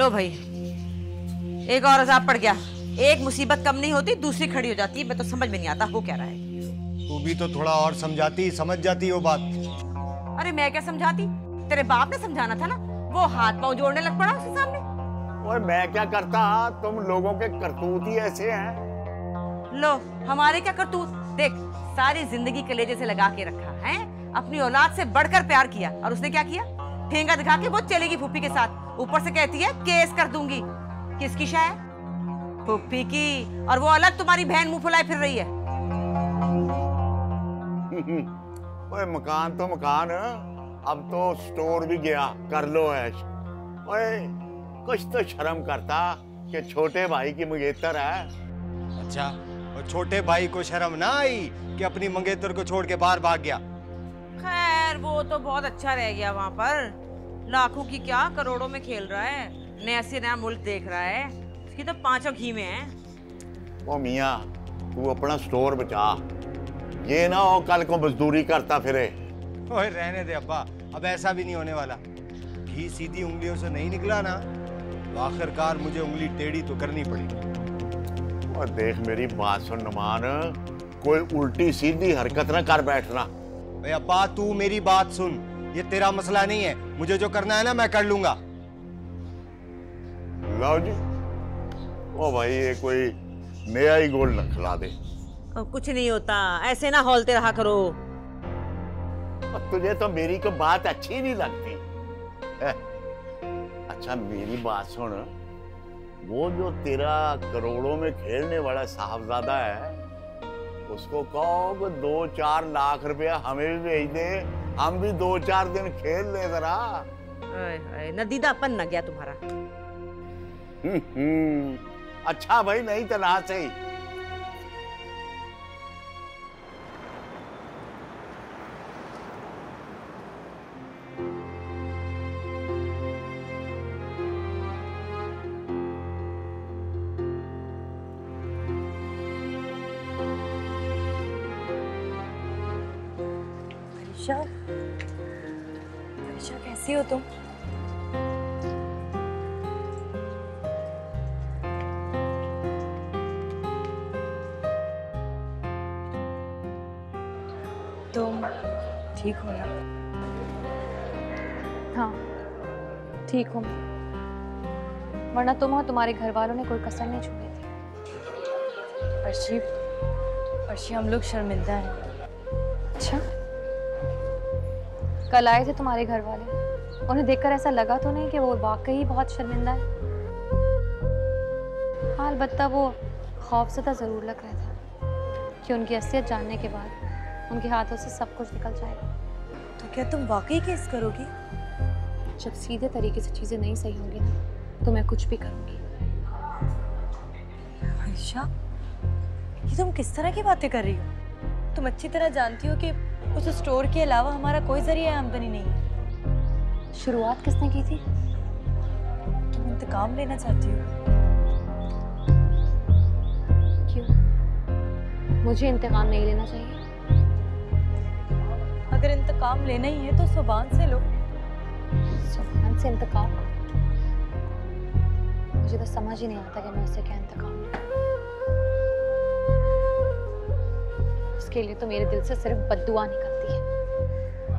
लो भाई, एक और अजाब पड़ गया। एक मुसीबत कम नहीं होती, दूसरी खड़ी हो जाती है। मैं तो समझ में नहीं आता हो क्या रहा है। तू भी तो थोड़ा और समझाती, समझ जाती वो बात। अरे मैं क्या समझाती, तेरे बाप ने समझाना था ना। वो हाथ पांव जोड़ने लग पड़ा उसके सामने। और मैं क्या करता, तुम लोगों के करतूत ही ऐसे हैं। लो, हमारे क्या करतूत देख। सारी जिंदगी कलेजे से लगा के रखा है, अपनी औलाद से बढ़कर प्यार किया, और उसने क्या किया? ठेंगा दिखा के वो चलेगी फूफी के साथ। ऊपर से कहती है केस कर दूंगी। किसकी शाय? फूफी की। और वो अलग तुम्हारी बहन मुंह फुलाए फिर रही है। ओए मकान तो मकान, अब तो स्टोर भी गया, कर लो ऐश। ओए कुछ तो शर्म करता कि छोटे भाई की मंगेतर है। अच्छा, और छोटे भाई को शर्म ना आई कि अपनी मंगेतर को छोड़ के बाहर भाग गया? खैर वो तो बहुत अच्छा रह गया वहां पर। लाखों की क्या करोड़ों में खेल रहा है, नया से नया मुल्क देख रहा है। उसकी तो पांचों घी में है। ओ मियाँ, तू अपना स्टोर बचा, ये ना हो कल को मजदूरी करता फिरे। ओए रहने दे अब्बा, अब ऐसा भी नहीं होने वाला। घी सीधी उंगलियों से नहीं निकला ना, तो आखिरकार मुझे उंगली टेढ़ी तो करनी पड़ेगी। और देख मेरी बात सुन नुमान, कोई उल्टी सीधी हरकत ना कर बैठना। भाई अब्बा तू मेरी बात सुन, ये तेरा मसला नहीं है। मुझे जो करना है ना मैं कर लूंगा। लो जी। ओ भाई ये कोई नया ही गोल न खिला दे। कुछ नहीं होता, ऐसे ना हौलते रहा करो। और तुझे तो मेरी को बात अच्छी नहीं लगती है? अच्छा मेरी बात सुन, वो जो तेरा करोड़ों में खेलने वाला साहबजादा है, उसको कहो कि 2-4 लाख रुपया हमें भी भेज दे, हम भी 2-4 दिन खेल ले जरा। नदीदापन न गया तुम्हारा। अच्छा भाई, नहीं तो ना सही। अरीशा, कैसी हो तुम? तुम ठीक हो ना? हाँ ठीक हूँ, वरना तुम और तुम्हारे घर वालों ने कोई कसर नहीं छोड़ी थी। अर्शी हम लोग शर्मिंदा हैं। अच्छा, कल आए थे तुम्हारे घर वाले, उन्हें देखकर ऐसा लगा तो नहीं कि वो वाकई बहुत शर्मिंदा है? हाँ, अलबत्ता वो खौफज़दा ज़रूर लग रहा था कि उनकी असलियत जानने के बाद उनके हाथों से सब कुछ निकल जाएगा। तो क्या तुम वाकई केस करोगी? जब सीधे तरीके से चीज़ें नहीं सही होंगी ना, तो मैं कुछ भी करूँगी। अरीशा, ये तुम किस तरह की बातें कर रही हो? तुम अच्छी तरह जानती हो कि उस स्टोर के अलावा हमारा कोई जरिया आमदनी नहीं है। शुरुआत किसने की थी? तुम इंतकाम लेना चाहती हो? क्यों? मुझे इंतकाम नहीं लेना चाहिए? अगर इंतकाम लेना ही है तो सुभान से लो। सुभान से इंतकाम? मुझे तो समझ ही नहीं आता कि मैं उससे क्या इंतकाम लूं। उसके लिए तो मेरे दिल से सिर्फ बद्दुआ निकलती है।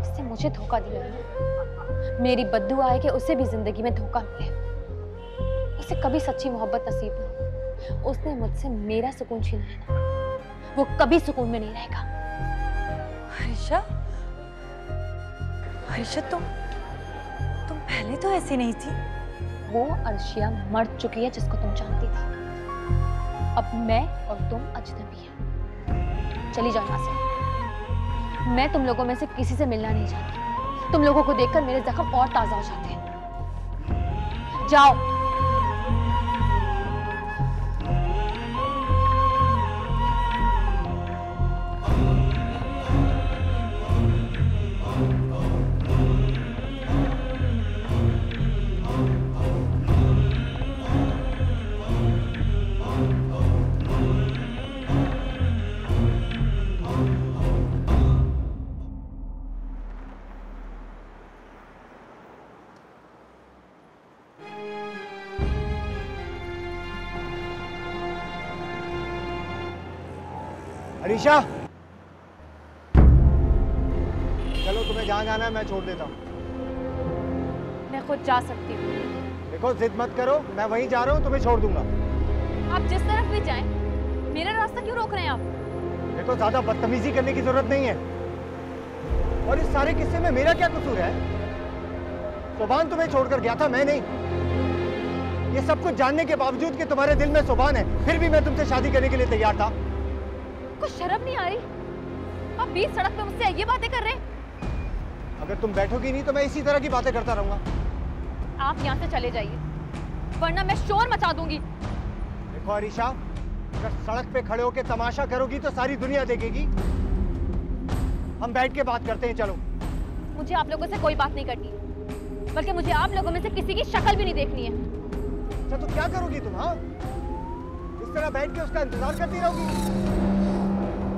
उसने मुझे धोखा दिया है। मेरी बद्दुआ है कि उसे भी जिंदगी में धोखा मिले, उसे कभी सच्ची मोहब्बत नसीब ना हो। उसने मुझसे मेरा सुकून छीना है ना, वो कभी सुकून में नहीं रहेगा। अरीशा, अरीशा तुम पहले तो ऐसी नहीं थी। वो अर्शिया मर चुकी है जिसको तुम जानती थी। अब मैं और तुम अजनबी हैं। चली जाओ यहाँ से। मैं तुम लोगों में से किसी से मिलना नहीं चाहती। तुम लोगों को देखकर मेरे जख्म और ताजा हो जाते हैं। जाओ। अरीशा, चलो तुम्हें जहाँ जाना है मैं छोड़ देता हूँ। मैं खुद जा सकती हूँ। देखो जिद मत करो, मैं वहीं जा रहा हूँ, तुम्हें छोड़ दूंगा। आप जिस तरफ भी जाएं, मेरा रास्ता क्यों रोक रहे हैं आप? देखो ज्यादा बदतमीजी करने की जरूरत नहीं है। और इस सारे किस्से में मेरा क्या कसूर है? सुभान तुम्हें छोड़कर गया था, मैं नहीं। ये सब कुछ जानने के बावजूद कि तुम्हारे दिल में सुभान है, फिर भी मैं तुमसे शादी करने के लिए तैयार था। कुछ शर्म नहीं आ रही? आप बीच सड़क पे मुझसे ये बातें कर रहे हैं? अगर तुम बैठोगी नहीं तो मैं इसी तरह की बातें करता रहूंगा। आप यहाँ से चले जाइए, वरना मैं शोर मचा दूंगी। देखो अरीशा, अगर सड़क पे खड़े होकर तमाशा करोगी तो सारी दुनिया देखेगी। हम बैठ के बात करते हैं, चलो। मुझे आप लोगों से कोई बात नहीं करनी, बल्कि मुझे आप लोगों में से किसी की शक्ल भी नहीं देखनी है। अच्छा तो क्या करोगी तुम? हाँ, इस तरह बैठ के उसका इंतजार करती रहोगी?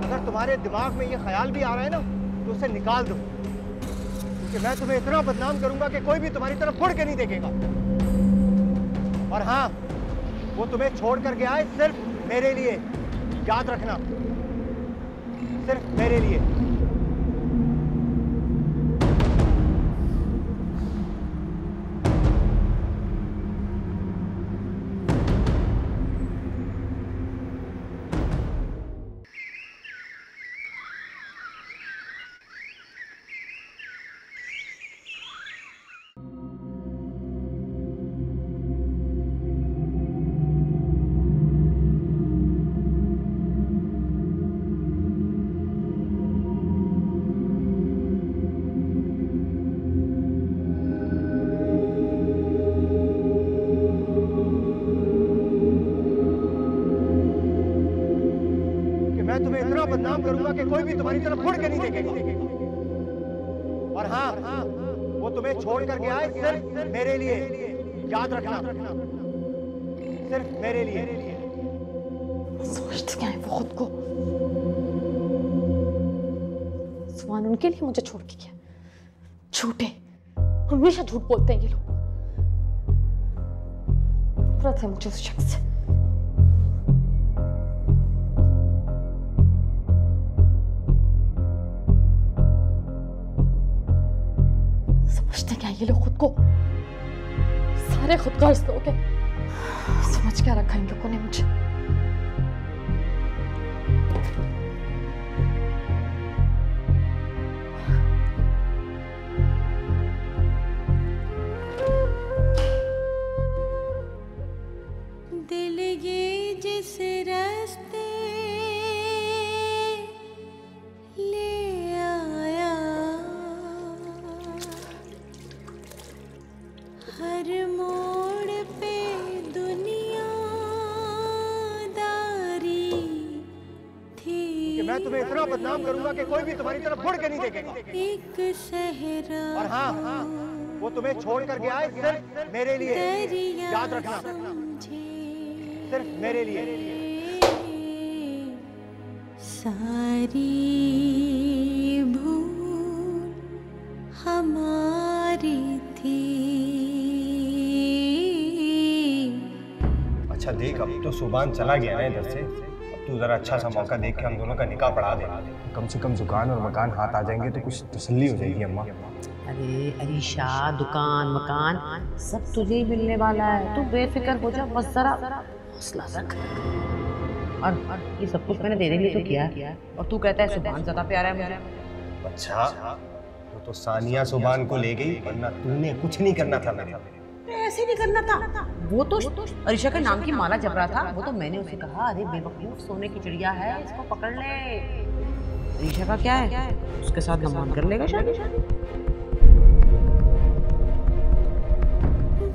अगर तुम्हारे दिमाग में ये ख्याल भी आ रहा है ना तो उसे निकाल दो, क्योंकि मैं तुम्हें इतना बदनाम करूंगा कि कोई भी तुम्हारी तरफ मुड़ के नहीं देखेगा। और हाँ, वो तुम्हें छोड़ कर गया है सिर्फ मेरे लिए, याद रखना, सिर्फ मेरे लिए। मैं तुम्हें इतना बदनाम करूंगा कि कोई भी तुम्हारी तरफ मुड़ के नहीं देखेगा। और हाँ, वो तुम्हें छोड़ कर गया है सिर्फ मेरे लिए, याद रखना, सिर्फ मेरे लिए। समझते क्या है वो खुद को? सुभान उनके लिए मुझे छोड़ के गया। झूठे, हमेशा झूठ बोलते हैं ये लोग। नफरत है मुझे उस शख्स से। समझते क्या ये लोग खुद को? सारे खुदगर्ज लोग हैं। समझ क्या रखा इन लोगों ने मुझे। दिल ये जिस रास्ते ले आया, हर मोड़ पे दुनियादारी थी। कि मैं तुम्हें इतना बदनाम करूंगा कि कोई भी तुम्हारी तरफ मुड़ के नहीं देखेगा। एक सहरा और हाँ, वो तुम्हें छोड़ कर गया है सिर्फ मेरे लिए, याद रखना, सिर्फ मेरे लिए। सारी भूल हमारी थी। अच्छा देख, अब तो सुभान चला गया ना इधर से, अब तू जरा अच्छा सा मौका देख के हम दोनों का निकाह पढ़ा दे। कम से कम दुकान और मकान हाथ आ जाएंगे तो कुछ तसल्ली हो जाएगी अम्मा। अरे अरीशा, दुकान मकान सब तुझे ही मिलने वाला है, तू बेफिक्र हो जा, बस जरा हौसला रख। और ये सब कुछ मैंने तेरे लिए तो किया, और तू कहता है सुभान ज्यादा प्यारा है मुझे। अच्छा, तो सानिया सुभान को ले गई, वरना तूने कुछ नहीं करना था मेरे। ऐसे नहीं करना था। वो तो अरीशा के नाम की माला जप रहा था, वो तो मैंने उसे कहा अरे बेवकूफ, सोने की चिड़िया है, इसको पकड़ ले। अरीशा का क्या है, उसके साथ नमान कर लेगा शादी।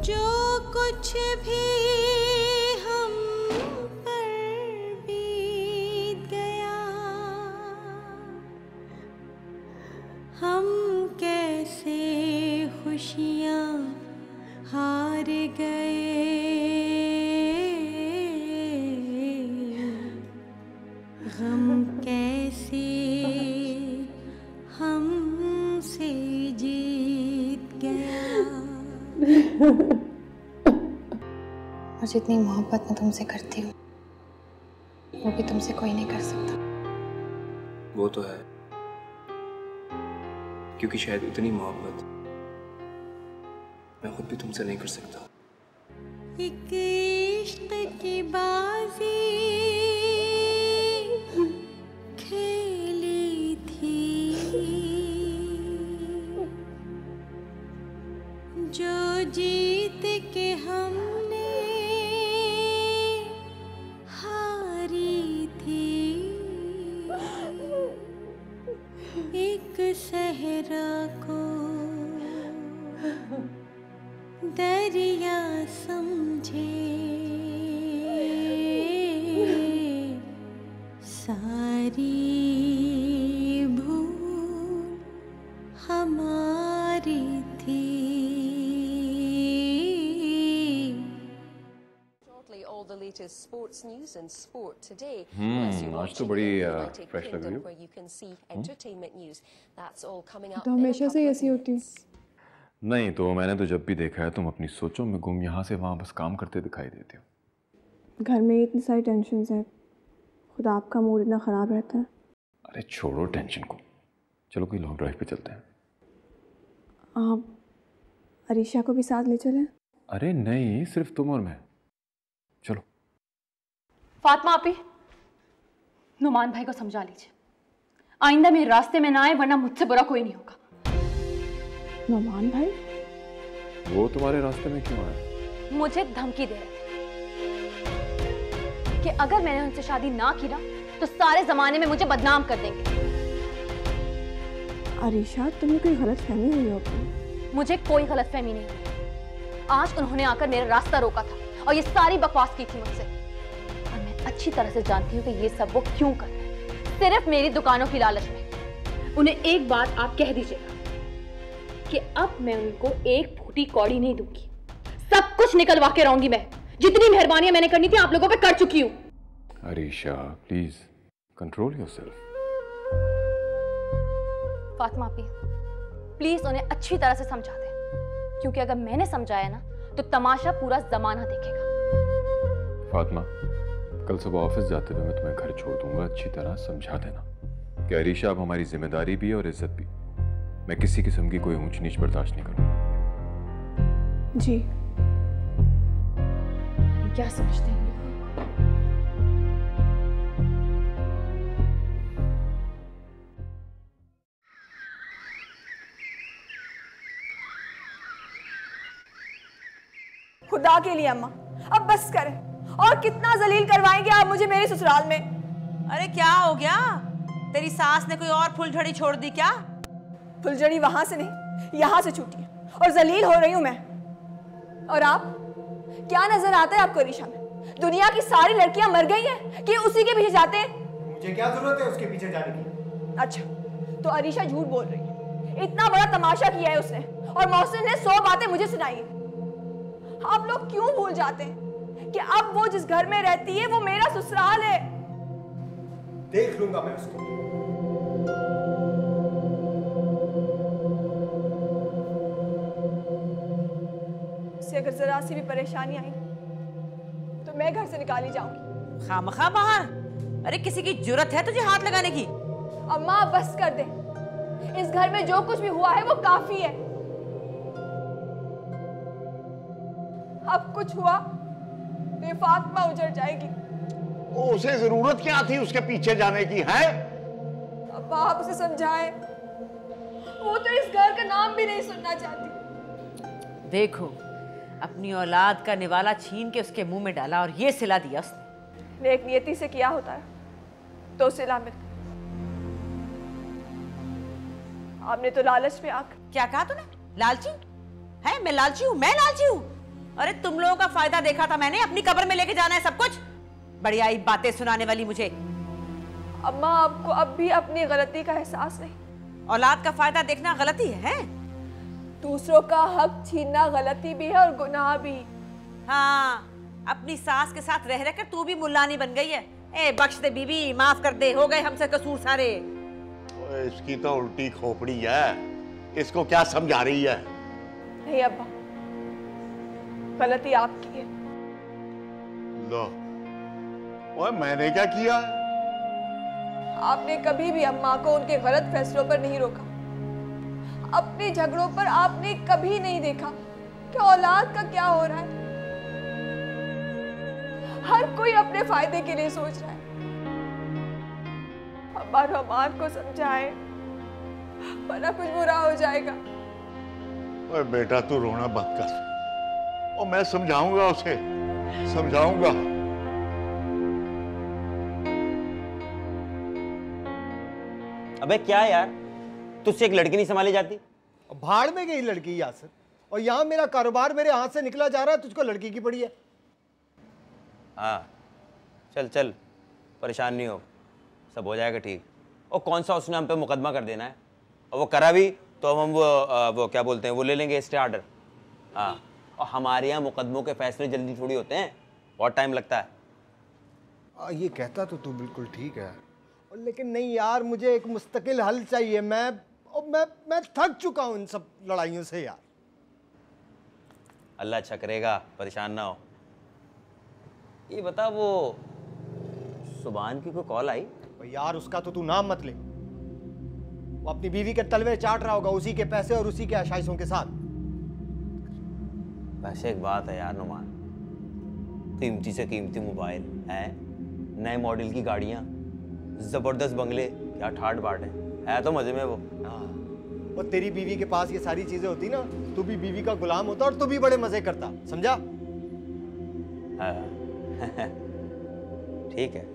जो कुछ भी हम पर बीत गया, हम कैसे खुशियाँ हार गए, गम कैसे हमसे जीत गया। और जितनी मोहब्बत मैं तुमसे करती हूँ वो भी तुमसे कोई नहीं कर सकता। वो तो है, क्योंकि शायद इतनी मोहब्बत मैं खुद भी तुमसे नहीं कर सकता। एक इश्क की बाजी खेली थी, जो जीत के हमने हारी थी। एक सहरा को दरिया समझे, सारी भूल हमारी थी। All the latest sports news and sport today. आज तो बड़ी फ्रेश लग रही हो। Where you can see entertainment news. That's all coming up. तो हमेशा से ऐसी होती है? नहीं तो मैंने तो जब भी देखा है तुम अपनी सोचों में गुम यहाँ से वहाँ बस काम करते दिखाई देती हो। घर में इतनी सारी टेंशन्स हैं, खुद आपका मूड इतना ख़राब रहता है। अरे छोड़ो टेंशन को, चलो कोई लॉन्ग ड्राइव पे चलते हैं। आप अरीशा को भी साथ ले चलें? अरे नहीं, सिर्फ तुम और मैं। चलो। फातिमा आपी, नुमान भाई को समझा लीजिए, आइंदा मेरे रास्ते में ना आए, वरना मुझसे बुरा कोई नहीं होगा। नुमान भाई? वो तुम्हारे रास्ते में क्यों आया? मुझे धमकी दे रहे थे कि अगर मैंने उनसे शादी ना की ना तो सारे जमाने में मुझे बदनाम कर देंगे। अरीशा, तुम्हें कोई गलतफहमी हुई होगी? मुझे कोई गलतफहमी नहीं हुई। आज उन्होंने आकर मेरा रास्ता रोका था और ये सारी बकवास की थी मुझसे, और मैं अच्छी तरह से जानती हूँ कि ये सब वो क्यों कर रहे हैं, सिर्फ मेरी दुकानों की लालच में। उन्हें एक बात आप कह दीजिएगा कि अब मैं उनको एक फूटी कौड़ी नहीं दूंगी, सब कुछ निकलवा के रहूंगी मैं। जितनी मेहरबानियां मैंने करनी थी आप लोगों पे कर चुकी हूँ। Arisha please control yourself. Fatima आपी, प्लीज उन्हें अच्छी तरह से समझा दे, क्योंकि अगर मैंने समझाया ना तो तमाशा पूरा जमाना देखेगा। फातिमा, कल सुबह ऑफिस जाते हुए मैं तुम्हें घर छोड़ दूंगा, अच्छी तरह समझा देना कि अरीशा अब हमारी जिम्मेदारी भी है और इज्जत भी। मैं किसी किस्म की कोई ऊंच नीच बर्दाश्त नहीं करूंगा। जी। क्या समझते हैं? खुदा के लिए अम्मा, अब बस करें। और कितना जलील करवाएंगे आप मुझे मेरे ससुराल में? अरे क्या हो गया? तेरी सास ने कोई और फुलझड़ी छोड़ दी क्या? फुलझड़ी वहां से नहीं, यहाँ से छूटी है, और जलील हो रही हूं मैं। और आप, क्या नजर आता है आपको अरीशा में? दुनिया की सारी लड़कियां मर गई हैं कि उसी के पीछे जाते हैं? मुझे क्या जरूरत है उसके पीछे जाने की? अच्छा, तो अरीशा झूठ बोल रही है। इतना बड़ा तमाशा किया है उसने, और मोहसिन ने 100 बातें मुझे सुनाई है। आप लोग क्यों भूल जाते हैं कि अब वो जिस घर में रहती है वो मेरा ससुराल है? देख लूंगा मैं उसको। उसे अगर जरा सी भी परेशानी आई तो मैं घर से निकाली जाऊंगी। खामखा बाहर? अरे किसी की जुर्रत है तुझे हाथ लगाने की? अम्मा बस कर दे, इस घर में जो कुछ भी हुआ है वो काफी है। अब कुछ हुआ तो ये फातिमा उजड़ जाएगी। उसे जरूरत क्या थी उसके पीछे जाने की है? अब आप उसे समझाएं, वो तो इस घर का नाम भी नहीं सुनना चाहती। देखो, अपनी औलाद का निवाला छीन के उसके मुंह में डाला और ये सिला दिया उसने। नेक नियति से किया होता है तो सिला मिलता। आपने तो लालच में आकर। क्या कहा तूने? लालची है? मैं लालची हूँ? मैं लालची हूँ? अरे तुम लोगों का फायदा देखा था मैंने, अपनी कब्र में लेके जाना है सब कुछ। बढ़िया ही बातें सुनाने वाली मुझे। अम्मा, आपको अब भी अपनी गलती का एहसास नहीं? औलाद का फायदा देखना गलती है? दूसरों का हक छीनना गलती भी है और गुनाह भी। हाँ, अपनी सास के साथ रह रहकर तू भी मुल्लानी बन गई है। ए बख्श दे बीबी, माफ कर दे, हो गए हमसे कसूर सारे। इसकी तो उल्टी खोपड़ी है, इसको क्या समझा रही है? नहीं अब्बा, गलती आपकी है। लो, ओए मैंने क्या किया? आपने कभी भी अम्मा को उनके गलत फैसलों पर नहीं रोका। अपने झगड़ों पर आपने कभी नहीं देखा कि औलाद का क्या हो रहा है। हर कोई अपने फायदे के लिए सोच रहा है। अम्मा रहमान को समझाए, वरना कुछ बुरा हो जाएगा। और बेटा तू रोना बंद कर, और मैं समझाऊंगा उसे, समझाऊंगा। अबे क्या यार, तुझसे एक लड़की नहीं संभाली जाती? भाड़ में गई लड़की यासर, और यहाँ मेरा कारोबार मेरे हाथ से निकला जा रहा है, तुझको लड़की की पड़ी है। हाँ चल चल, परेशान नहीं हो, सब हो जाएगा ठीक। और कौन सा उसने हम पे मुकदमा कर देना है, और वो करा भी तो हम वो क्या बोलते हैं, वो ले लेंगे स्टे ऑर्डर। हाँ, और हमारे यहाँ मुकदमों के फैसले जल्दी थोड़ी होते हैं, बहुत टाइम लगता है। ये कहता तो तू बिल्कुल ठीक है, लेकिन नहीं यार, मुझे एक मुस्तकिल हल चाहिए। मैं थक चुका हूँ इन सब लड़ाइयों से यार। अल्लाह अच्छा करेगा, परेशान ना हो। ये बता, वो सुभान की कोई कॉल आई? यार उसका तो तू नाम मत ले। वो अपनी बीवी के तलवे चाट रहा होगा, उसी के पैसे और उसी के आशाइशों के साथ। वैसे एक बात है यार नुमान, कीमती से कीमती मोबाइल है, नए मॉडल की गाड़ियाँ, जबरदस्त बंगले, क्या ठाट बाट है तो मजे में वो। और तेरी बीवी के पास ये सारी चीजें होती ना, तू भी बीवी का गुलाम होता और तू भी बड़े मजे करता, समझा? ठीक है।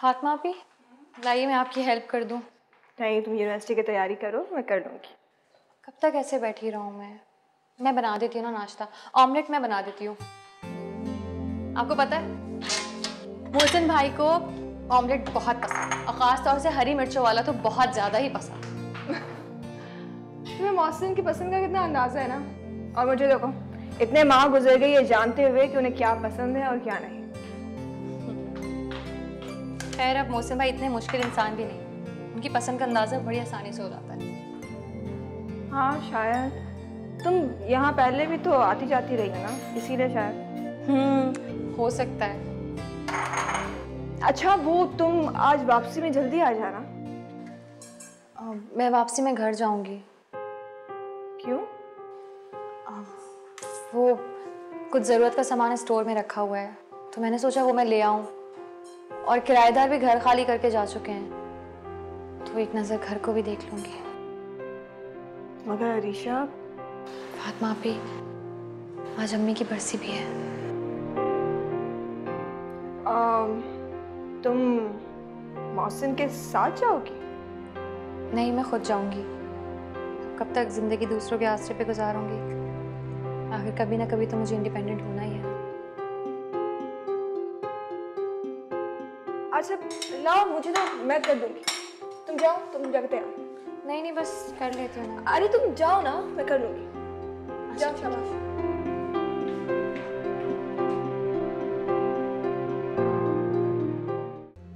फातिमा आपी, लाइए मैं आपकी हेल्प कर दूं। नहीं, तुम यूनिवर्सिटी की तैयारी करो, मैं कर दूंगी। कब तक ऐसे बैठी रहूं मैं बना देती हूँ ना नाश्ता, ऑमलेट मैं बना देती हूँ। आपको पता है मोहसिन भाई को ऑमलेट बहुत पसंद है, और ख़ास तौर से हरी मिर्चों वाला तो बहुत ज़्यादा ही पसंद। तुम्हें मोहसिन की पसंद का कितना अंदाजा है ना। और मुझे देखो, इतने माह गुजर गए ये जानते हुए कि उन्हें क्या पसंद है और क्या नहीं। खैर, अब मोहसिन भाई इतने मुश्किल इंसान भी नहीं, उनकी पसंद का अंदाज़ा बड़ी आसानी से हो जाता है। हाँ शायद, तुम यहाँ पहले भी तो आती जाती रही है ना, इसीलिए शायद। हो सकता है। अच्छा, वो तुम आज वापसी में जल्दी आ जाना। मैं वापसी में घर जाऊंगी। क्यों? वो कुछ ज़रूरत का सामान स्टोर में रखा हुआ है, तो मैंने सोचा वो मैं ले आऊं, और किराएदार भी घर खाली करके जा चुके हैं, तो एक नज़र घर को भी देख लूंगी। मगर अरीशा। फातिमा आपी, आज अम्मी की बरसी भी है। तुम मोहसिन के साथ जाओगी? नहीं, मैं खुद जाऊंगी। कब तक जिंदगी दूसरों के आसरे पे गुजारूंगी? आखिर कभी ना कभी तो मुझे इंडिपेंडेंट होना ही है। अच्छा लाओ, मुझे तो मैं कर दूंगी। तुम जाओ, तुम जगते आओ। नहीं, बस कर लेती हूँ ना। अरे तुम जाओ ना, मैं कर लूंगी। जाओ, शाबाश।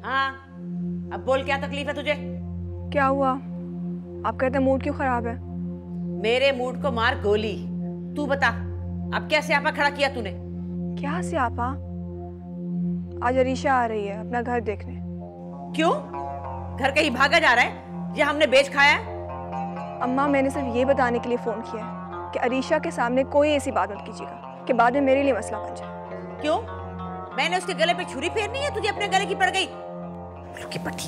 हाँ, अब बोल, क्या तकलीफ है तुझे? क्या हुआ? आप कहते हैं मूड क्यों खराब है? मेरे मूड को मार गोली। तू बता, अब क्या स्यापा खड़ा किया तूने? क्या स्यापा? आज अरीशा आ रही है अपना घर देखने। क्यों? घर कहीं भागा जा रहा है या हमने बेच खाया है? अम्मा, मैंने सिर्फ ये बताने के लिए फोन किया है कि अरीशा के सामने कोई ऐसी बात मत कीजिएगा कि बाद में मेरे लिए मसला बन जाए। क्यों? मैंने उसके गले पे छुरी फेरनी है? तुझे अपने गले की पड़ गई की पट्टी।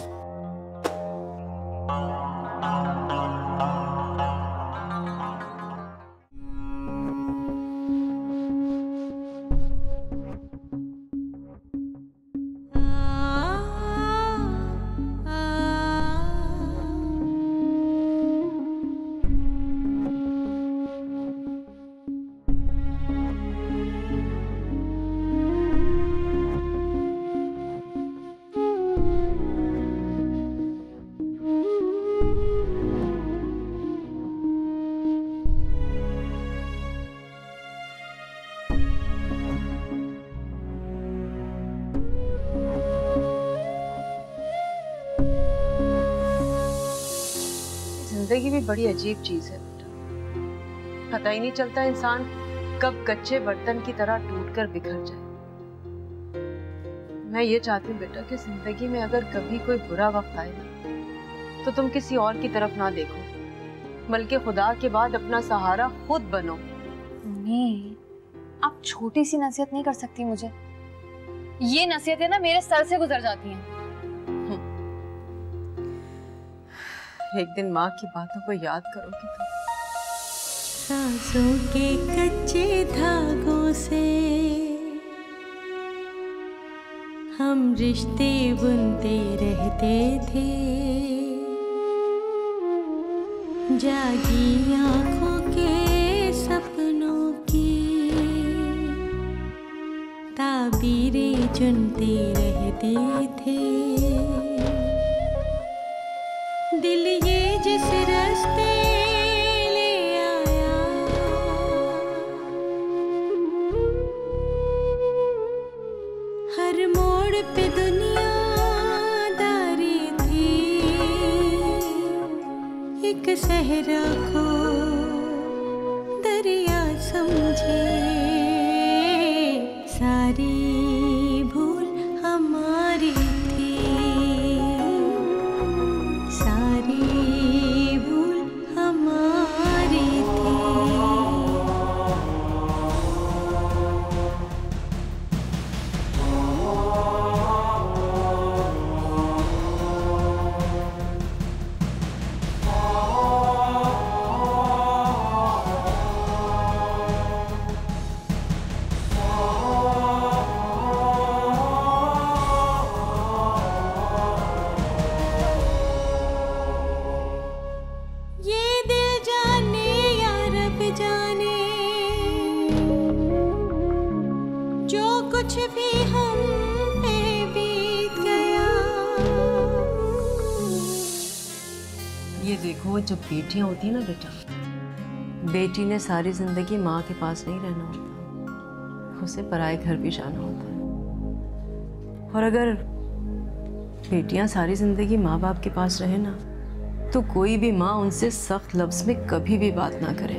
जिंदगी भी बड़ी अजीब चीज है बेटा, पता ही नहीं चलता इंसान कब कच्चे बर्तन की तरह टूटकर बिखर जाए। मैं ये चाहती हूँ बेटा कि जिंदगी में अगर कभी कोई बुरा वक्त आए तो तुम किसी और की तरफ ना देखो, बल्कि खुदा के बाद अपना सहारा खुद बनो। मम्मी, आप छोटी सी नसीहत नहीं कर सकती मुझे? ये नसीहतें ना मेरे सर से गुजर जाती हैं। एक दिन माँ की बातों को याद करोगी तुम। सांसों के कच्चे धागों से हम रिश्ते बुनते रहते थे, जागी आंखों के सपनों की ताबीरें चुनते रहते थे। दिल ये जिस रास्ते ले आया, हर मोड़ पे दुनियादारी थी, एक सहरा को दरिया समझे, सारी भूल हमारी थी, सारी भूल हमारी थी। ये दिल जाने या रब जाने, जो कुछ भी हम पे बीत गया। ये देखो, जब बेटियां होती है ना बेटा, बेटी ने सारी जिंदगी माँ के पास नहीं रहना होता, उसे पराए घर भी जाना होता है। और अगर बेटियां सारी जिंदगी माँ बाप के पास रहे ना, तो कोई भी माँ उनसे सख्त लफ्ज में कभी भी बात ना करे।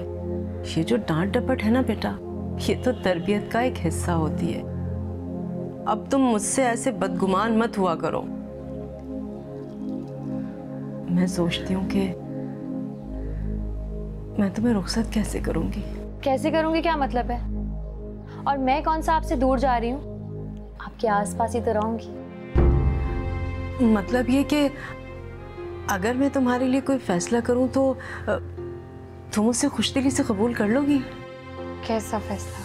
ये जो डांट डपट है ना बेटा, ये तो तरबियत का एक हिस्सा होती है। अब तुम मुझसे ऐसे बदगुमान मत हुआ करो। मैं सोचती हूँ कि मैं तुम्हें रुखसत कैसे करूंगी। कैसे करूंगी क्या मतलब है? और मैं कौन सा आपसे दूर जा रही हूँ? आपके आसपास ही तो रहूंगी। मतलब ये कि अगर मैं तुम्हारे लिए कोई फैसला करूं तो तुम उसे खुशदिली से कबूल कर लोगी? कैसा फैसला?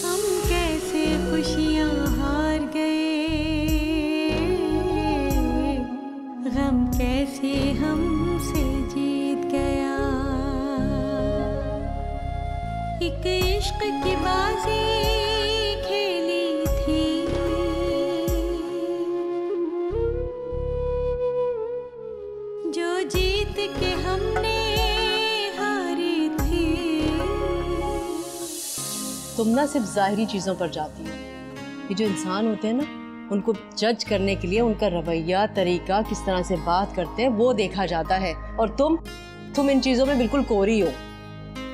हम कैसे खुशियां हार गए, गम कैसे हमसे जीत गया। एक इश्क की बाजी खेली थी, जो जीत के हमने हारी थी। तुम ना सिर्फ जाहिरी चीजों पर जाती हो। ये जो इंसान होते हैं ना, उनको जज करने के लिए उनका रवैया, तरीका, किस तरह से बात करते हैं, वो देखा जाता है। और तुम इन चीजों में बिल्कुल कोरी हो।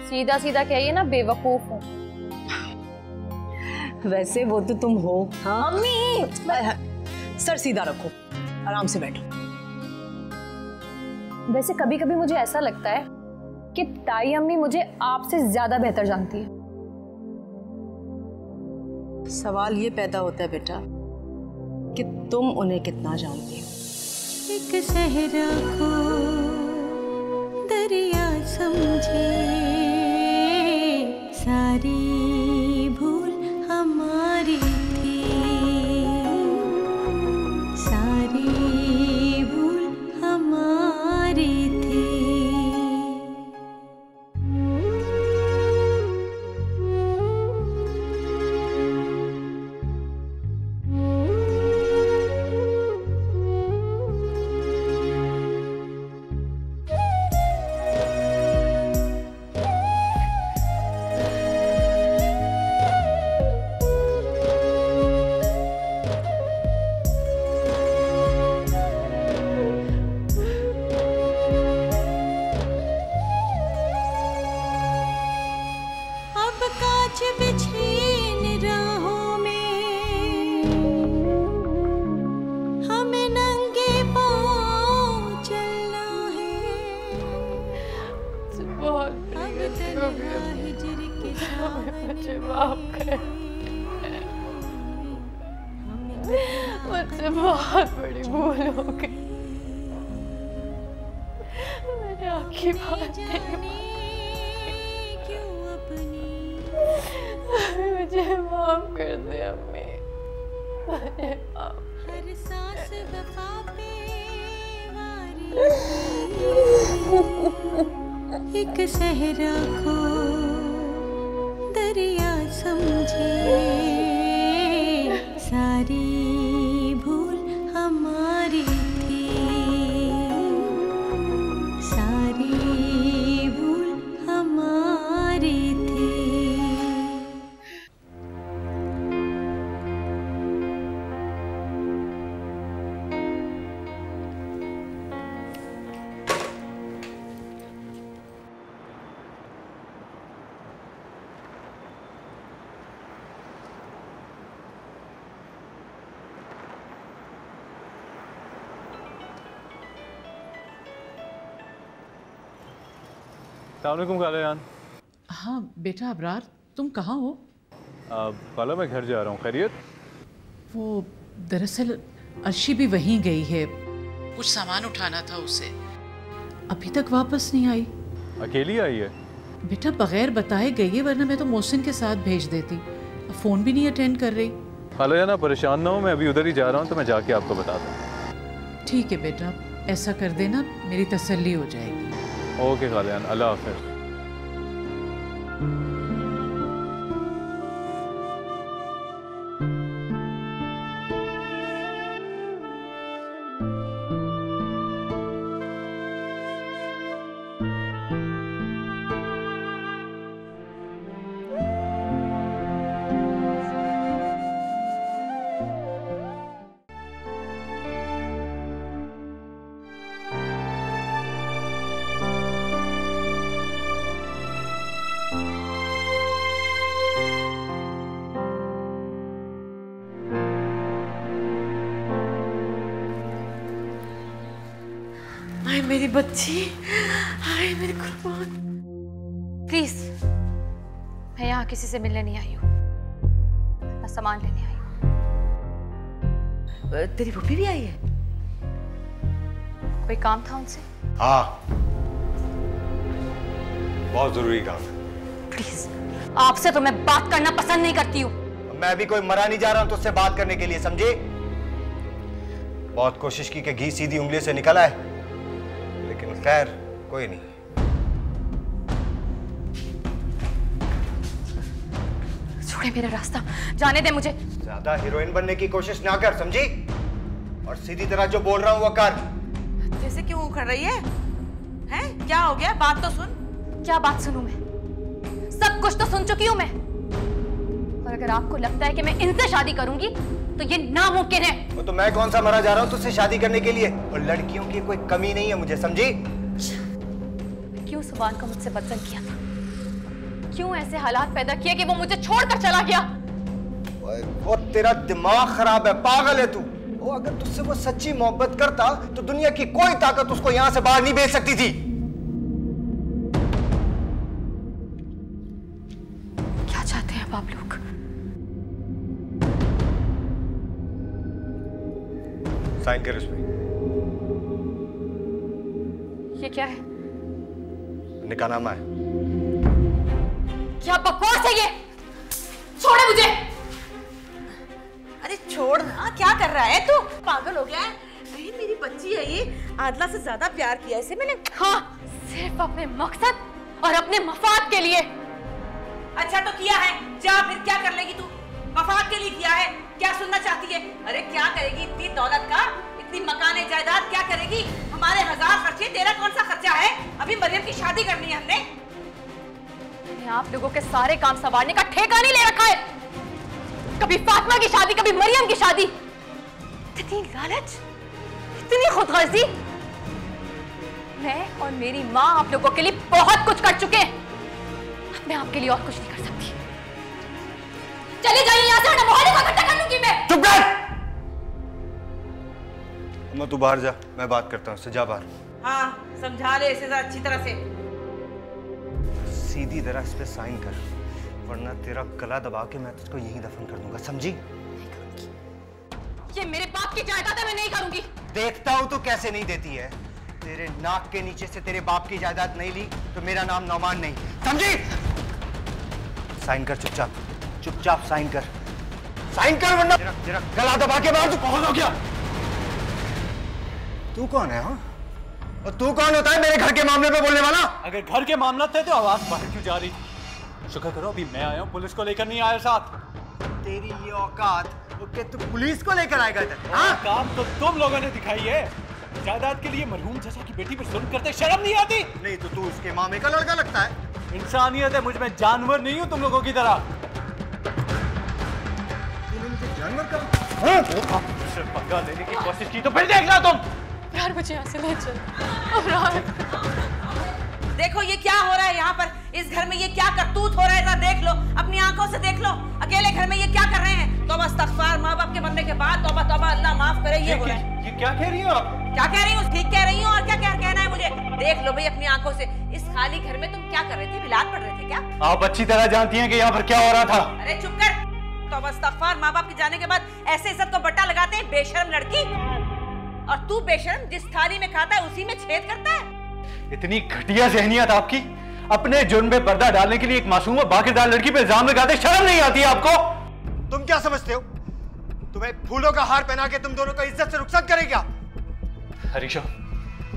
सीधा सीधा कहिए ना, बेवकूफ हूँ। वैसे वो तो तुम हो। हाँ मम्मी, सर सीधा रखो, आराम से बैठो। वैसे कभी कभी मुझे ऐसा लगता है कि ताई अम्मी मुझे आपसे ज्यादा बेहतर जानती है। सवाल ये पैदा होता है बेटा कि तुम उन्हें कितना जानती हो। एक सहरा को दरिया समझे, सारी भूल हमारी थी, सारी भूल हमारी थी। बिछी इन राहों में हमें नंगे पाँव चलना है। अब तन्हा हिजर के मुझे माफ कर, मुझसे बहुत बड़ी भूल हो गई। मैंने आपकी बात मुझे माफ कर दे अम्मी, मुझे माफ। हर सांस वफा पे वारी एक सहरा को दरिया समझे, सारी भूल हमारी थी, सारी भूल हमारी थी। अस्सलामुअलैकुम खाला जान। हाँ बेटा अबरार, तुम कहाँ हो? खाला मैं घर जा रहा हूँ, खैरियत? वो दरअसल अर्शी भी वहीं गई है, कुछ सामान उठाना था उसे, अभी तक वापस नहीं आई। अकेली आई है? बेटा बगैर बताए गई है, वरना मैं तो मोहसिन के साथ भेज देती। फ़ोन भी नहीं अटेंड कर रही। खाला जान आप परेशान ना हो, मैं अभी उधर ही जा रहा हूँ, तो मैं जाके आपको बताता हूँ। ठीक है बेटा, ऐसा कर देना, मेरी तसल्ली हो जाएगी। ओके खाला जान, अल्लाह हाफ़िज़। हाय मेरी बच्ची, हाय मेरी कुर्बान। प्लीज, मैं यहाँ किसी से मिलने नहीं आई हूँ, मैं सामान लेने आई हूँ। तेरी फूफी भी आई है? कोई काम था उनसे? हाँ, बहुत जरूरी काम है। प्लीज, आपसे तो मैं बात करना पसंद नहीं करती हूँ। मैं भी कोई मरा नहीं जा रहा हूं तुझसे बात करने के लिए, समझी? बहुत कोशिश की कि घी सीधी उंगली से निकला है, लेकिन खैर कोई नहीं। छोड़े मेरा रास्ता, जाने दे मुझे। ज्यादा हीरोइन बनने की कोशिश ना कर, समझी? और सीधी तरह जो बोल रहा हूं वो कर। जैसे क्यों उखड़ रही है? हैं? क्या हो गया? बात तो सुन। क्या बात सुनूं मैं? सब कुछ तो सुन चुकी हूं मैं। और अगर आपको लगता है कि मैं इनसे शादी करूंगी तो ये नामुमकिन है। वो तो मैं कौन सा मरा जा रहा हूं तुझसे शादी करने के लिए? और लड़कियों की कोई कमी नहीं है मुझे, समझी? क्यों सुभान को मुझसे बदसलूकी किया था? क्यों ऐसे हालात पैदा किए कि वो मुझे छोड़कर चला गया? वो तेरा दिमाग खराब है, पागल है तू। वो अगर तुझसे वो सच्ची मोहब्बत करता तो दुनिया की कोई ताकत उसको यहां से बाहर नहीं भेज सकती थी। क्या चाहते हैं अब आप लोग? साइन कर इसमें। ये क्या है? निकाहनामा है। क्या बकवास है ये? छोड़े मुझे। अरे छोड़ ना, क्या कर रहा है तू? पागल हो गया है? अरे मेरी बच्ची है ये, आदला से ज्यादा प्यार किया इसे मैंने। हाँ, सिर्फ अपने मकसद और अपने मफाद के लिए। अच्छा तो किया है, जा फिर क्या कर लेगी तू? मफाद के लिए किया है, क्या सुनना चाहती है? अरे क्या करेगी इतनी दौलत का, इतनी मकान जायदाद क्या करेगी? हमारे 1000 खर्चे, तेरा कौन सा खर्चा है? अभी मरियम की शादी करनी है हमने। आप लोगों के सारे काम संभालने का ठेका नहीं ले रखा है। कभी फातिमा की शादी, कभी मरियम की शादी। इतनी लालच, इतनी खुदगर्जी। मैं और मेरी माँ आप लोगों के लिए बहुत कुछ कर चुके हैं। अब मैं आपके लिए और कुछ नहीं कर सकती। चले जाइए यहाँ से, वरना मोहल्ले को इकट्ठा कर लूंगी मैं। चुप कर। अम्मा तू बाहर जा, मैं बात करता हूँ, जा बाहर। हाँ समझा ले इसे जरा अच्छी तरह से। सीधी तरह इस पे साइन कर, वरना तेरा गला दबा के मैं तुझको यहीं दफन कर दूंगा, समझी? ये मेरे बाप की जायदाद है, मैं नहीं करूंगी। देखता हूँ तू कैसे नहीं देती है। तेरे नाक के नीचे से तेरे बाप की जायदाद नहीं ली तो मेरा नाम नौमान नहीं, समझी? साइन कर चुपचाप, चुपचाप साइन कर, साइन कर वरना तेरा गला दबा के बाहर। तू कौन हो गया? तू कौन है? हाँ, और तू कौन होता है मेरे घर के मामले में बोलने वाला? अगर घर के मामला थे तो आवाज बाहर क्यों जा रही थी? शुक्र करो अभी मैं आया हूँ, पुलिस को लेकर नहीं आया साथ। तेरी ये औकात ओके, तू पुलिस को लेकर आएगा इधर? हाँ, काम तो तुम लोगों ने दिखाई है। जायदाद के लिए मरहूम चाचा की बेटी पर जुल्म करते शर्म नहीं आती? नहीं तो तू उसके मामे का लड़का लगता है। इंसानियत है मुझ में, जानवर नहीं हूँ तुम लोगों की तरह। तूने मुझे जानवर का मुझसे पंगा लेने की कोशिश की तो फिर देखना तुम। यार मुझे यहाँ से ले चल। देखो ये क्या हो रहा है यहाँ पर, इस घर में ये क्या करतूत हो रहा है, जरा देख लो, अपनी आंखों से देख लो। अकेले घर में ये क्या कर रहे हैं? तौबा इस्तग़फ़ार, माँ बाप के मरने के बाद तौबा तौबा, अल्लाह माफ करे। ये हो रहा है। ये क्या कह रही हो आप? क्या कह रही हूँ? ठीक कह रही हूँ, और क्या क्या कहना है मुझे? देख लो भाई अपनी आंखों से, इस खाली घर में तुम क्या कर रहे थे? बिलाल पढ़ रहे थे क्या? आप अच्छी तरह जानती हैं कि यहाँ पर क्या हो रहा था। अरे चुप कर। तौबा इस्तग़फ़ार, माँ बाप के जाने के बाद ऐसे इज्जत को बट्टा लगाते हैं, बेशर्म लड़की। और तू बेशर्म जिस थाली में खाता है उसी में छेद करता है। इतनी घटिया ज़हनियत आपकी, अपने जुर्म पे पर्दा डालने के लिए एक मासूम और बाकिरदार लड़की पे इल्जाम लगाते, शर्म नहीं आती आपको? तुम क्या समझते हो? तुम्हें फूलों का हार पहना के तुम दोनों को इज्जत से रुखसत करेगा? हरीशा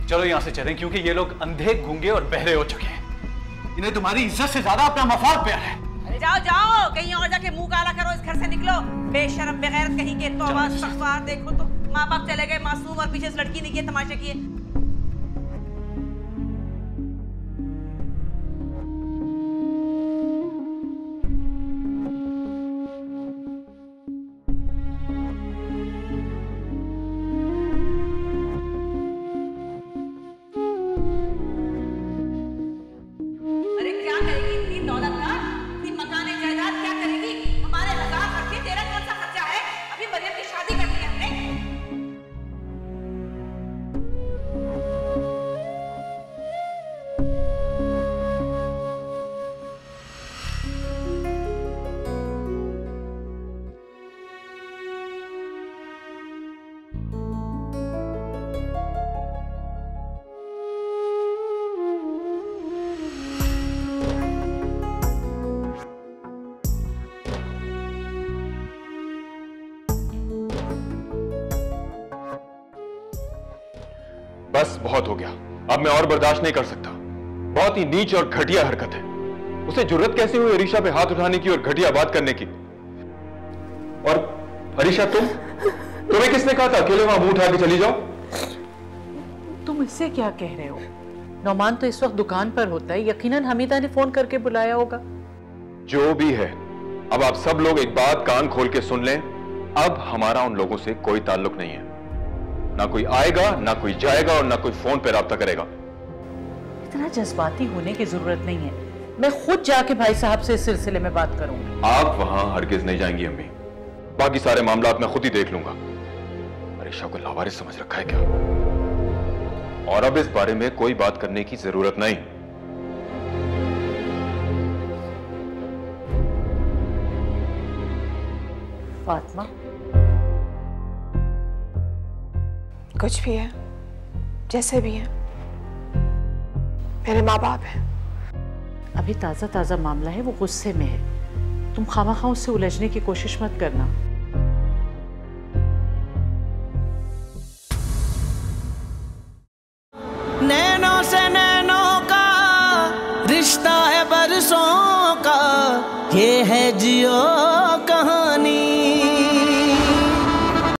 चलो यहाँ से चलें, क्योंकि ये लोग अंधे, गूंगे और बहरे हो चुके हैं। इन्हें तुम्हारी इज्जत से ज्यादा अपना मफाद प्यार है। अरे जाओ जाओ, कहीं और जाके मुंह काला करो, इस घर से निकलो, बेशर्म बेगैरत कहीं के। तौबा इस्तग़फ़ार, देखो तो माँ बाप चले गए मासूम, और पीछे से लड़की ने किए तमाशे किए। बस बहुत हो गया, अब मैं और बर्दाश्त नहीं कर सकता। बहुत ही नीच और घटिया हरकत है। उसे जुर्रत कैसे हुई अरीशा पे हाथ उठाने की और घटिया बात करने की? और अरीशा तुम्हें किसने कहा था अकेले वहां मुंह उठा के चली जाओ? तुम इससे क्या कह रहे हो? नौमान तो इस वक्त दुकान पर होता है, यकीनन हमीदा ने फोन करके बुलाया होगा। जो भी है, अब आप सब लोग एक बात कान खोल के सुन लें, अब हमारा उन लोगों से कोई ताल्लुक नहीं है। ना कोई आएगा, ना कोई जाएगा, और ना कोई फोन पे राब्ता करेगा। इतना जज्बाती होने की जरूरत नहीं है, मैं खुद जाके भाई साहब से इस सिलसिले में बात करूंगी। आप वहां हरगिज नहीं जाएंगी अम्मी, बाकी सारे मामला मैं खुद ही देख लूंगा। अरीशा को लावारिस समझ रखा है क्या? और अब इस बारे में कोई बात करने की जरूरत नहीं। फातिमा, कुछ भी है, जैसे भी है, मेरे माँ बाप हैं। अभी ताजा ताजा मामला है, वो गुस्से में है। तुम खामखा उससे उलझने की कोशिश मत करना। नैनों से नैनों का रिश्ता है बरसों का, ये है जियो